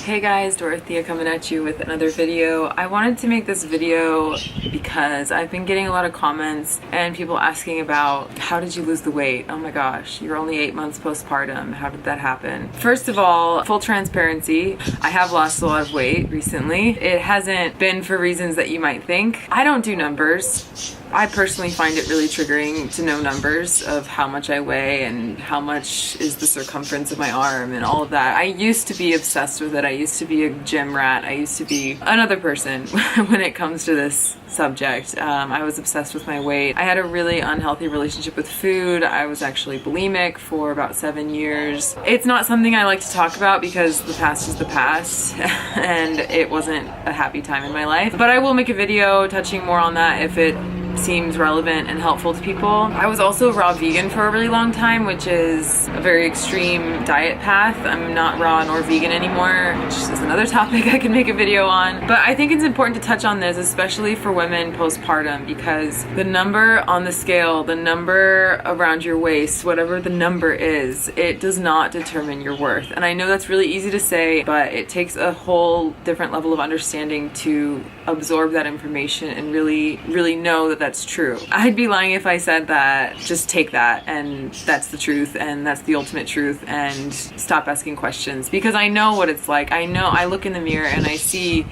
Hey guys, Dorothea coming at you with another video. I wanted to make this video because I've been getting a lot of comments and people asking about how did you lose the weight? Oh my gosh, you're only 8 months postpartum. How did that happen? First of all, full transparency, I have lost a lot of weight recently. It hasn't been for reasons that you might think. I don't do numbers. I personally find it really triggering to know numbers of how much I weigh and how much is the circumference of my arm and all of that. I used to be obsessed with it. I used to be a gym rat. I used to be another person when it comes to this subject. I was obsessed with my weight. I had a really unhealthy relationship with food. I was actually bulimic for about 7 years. It's not something I like to talk about because the past is the past and it wasn't a happy time in my life. But I will make a video touching more on that if it seems relevant and helpful to people. I was also raw vegan for a really long time, which is a very extreme diet path. I'm not raw nor vegan anymore, which is another topic I can make a video on. But I think it's important to touch on this, especially for women postpartum, because the number on the scale, the number around your waist, whatever the number is, it does not determine your worth. And I know that's really easy to say, but it takes a whole different level of understanding to absorb that information and really know that that's true. I'd be lying if I said that just take that and that's the truth and that's the ultimate truth and stop asking questions, because I know what it's like. I know, I look in the mirror and I see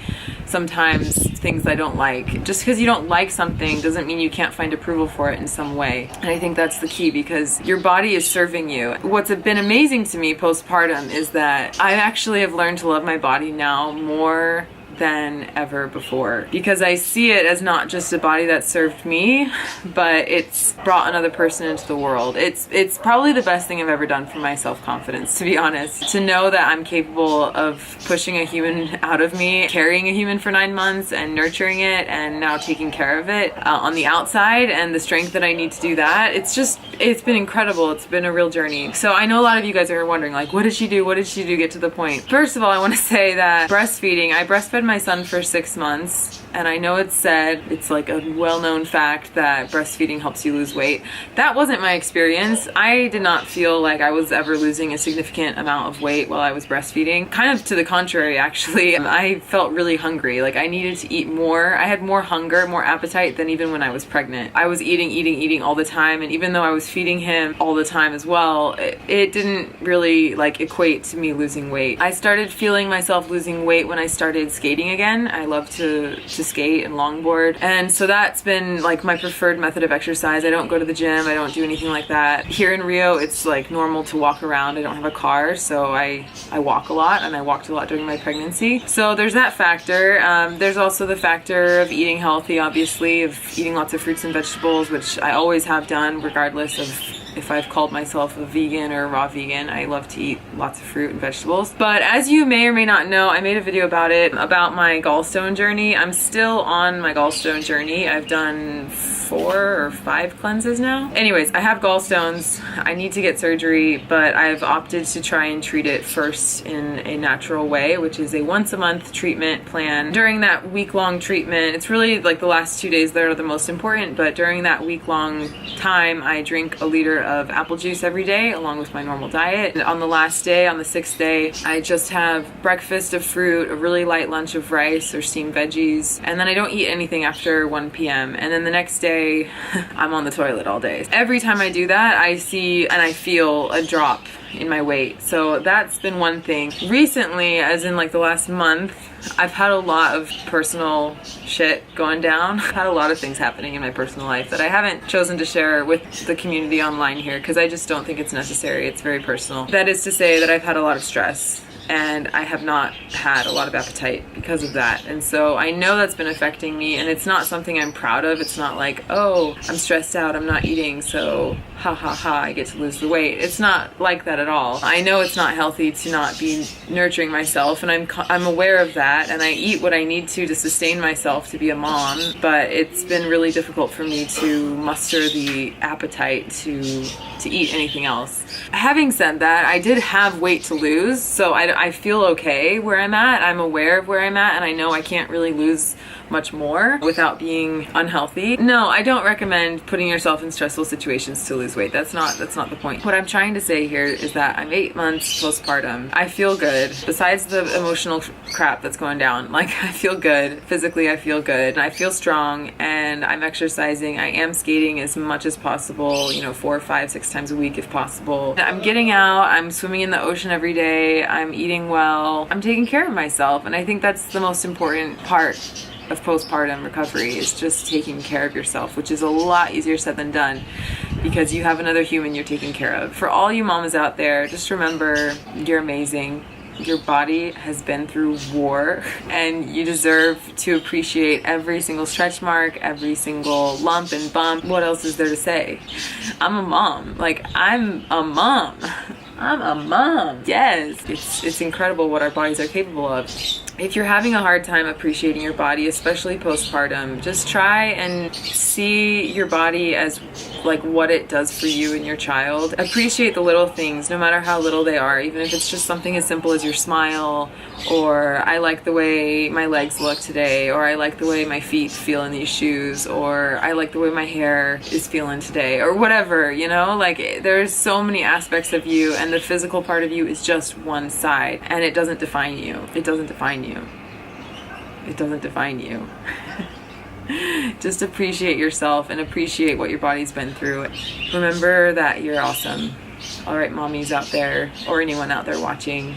sometimes things I don't like. Just because you don't like something doesn't mean you can't find approval for it in some way. And I think that's the key, because your body is serving you. What's been amazing to me postpartum is that I actually have learned to love my body now more than ever before, because I see it as not just a body that served me, but it's brought another person into the world. It's probably the best thing I've ever done for my self-confidence, to be honest. To know that I'm capable of pushing a human out of me, carrying a human for 9 months and nurturing it and now taking care of it on the outside, and the strength that I need to do that, it's been incredible. It's been a real journey. So I know a lot of you guys are wondering, like, what did she do? What did she do to get to the point? First of all, I want to say that breastfeeding, I breastfed my son for 6 months, and I know it's like a well-known fact that breastfeeding helps you lose weight. That wasn't my experience. I did not feel like I was ever losing a significant amount of weight while I was breastfeeding. Kind of to the contrary, actually. I felt really hungry. Like, I needed to eat more. I had more hunger, more appetite than even when I was pregnant. I was eating all the time, and even though I was feeding him all the time as well, it didn't really like equate to me losing weight. I started feeling myself losing weight when I started skating again. I love to skate and longboard, and so that's been like my preferred method of exercise. I don't go to the gym. I don't do anything like that. Here in Rio, it's like normal to walk around. I don't have a car, so I walk a lot, and I walked a lot during my pregnancy. So there's that factor. There's also the factor of eating healthy, obviously, of eating lots of fruits and vegetables, which I always have done regardless of if I've called myself a vegan or a raw vegan. I love to eat lots of fruit and vegetables. But as you may or may not know, I made a video about it, about my gallstone journey. I'm still on my gallstone journey. I've done 4 or 5 cleanses now. Anyways, I have gallstones. I need to get surgery, but I've opted to try and treat it first in a natural way, which is a once-a-month treatment plan. During that week-long treatment, it's really like the last 2 days that are the most important, but during that week-long time, I drink a liter of apple juice every day along with my normal diet. And on the last day, on the 6th day, I just have breakfast of fruit, a really light lunch of rice or steamed veggies, and then I don't eat anything after 1 p.m. And then the next day, I'm on the toilet all day. Every time I do that, I see and I feel a drop in my weight. So that's been one thing. Recently, as in like the last month, I've had a lot of personal shit going down. I've had a lot of things happening in my personal life that I haven't chosen to share with the community online here because I just don't think it's necessary. It's very personal. That is to say that I've had a lot of stress, and I have not had a lot of appetite because of that. And so I know that's been affecting me, and it's not something I'm proud of. It's not like, oh, I'm stressed out, I'm not eating, so ha ha ha, I get to lose the weight. It's not like that at all. I know it's not healthy to not be nurturing myself, and I'm aware of that, and I eat what I need to sustain myself to be a mom, but it's been really difficult for me to muster the appetite to eat anything else. Having said that, I did have weight to lose, so I feel okay where I'm at. I'm aware of where I'm at, and I know I can't really lose much more without being unhealthy. No, I don't recommend putting yourself in stressful situations to lose weight. That's not the point. What I'm trying to say here is that I'm 8 months postpartum. I feel good. Besides the emotional crap that's going down, like, I feel good. Physically, I feel good. And I feel strong, and I'm exercising. I am skating as much as possible, you know, 4, 5, 6 times a week if possible. I'm getting out. I'm swimming in the ocean every day. I'm eating well. I'm taking care of myself. And I think that's the most important part of postpartum recovery, is just taking care of yourself, which is a lot easier said than done because you have another human you're taking care of. For all you mamas out there, just remember, you're amazing. Your body has been through war, and you deserve to appreciate every single stretch mark, every single lump and bump. What else is there to say? I'm a mom. Like, I'm a mom. I'm a mom. Yes, it's incredible what our bodies are capable of. If you're having a hard time appreciating your body, especially postpartum, just try and see your body as like what it does for you and your child. Appreciate the little things, no matter how little they are, even if it's just something as simple as your smile, or I like the way my legs look today, or I like the way my feet feel in these shoes, or I like the way my hair is feeling today, or whatever, you know? Like, there's so many aspects of you, and the physical part of you is just one side, and it doesn't define you. It doesn't define you. It doesn't define you. Just appreciate yourself and appreciate what your body's been through. Remember that you're awesome. All right, mommies out there, or anyone out there watching,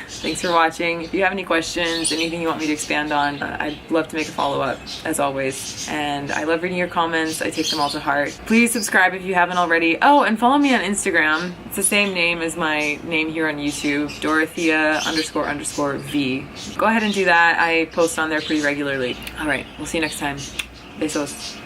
thanks for watching. If you have any questions, anything you want me to expand on, I'd love to make a follow-up, as always. And I love reading your comments. I take them all to heart. Please subscribe if you haven't already. Oh, and follow me on Instagram. It's the same name as my name here on YouTube, Dorothea__V. Go ahead and do that. I post on there pretty regularly. All right, we'll see you next time. Besos.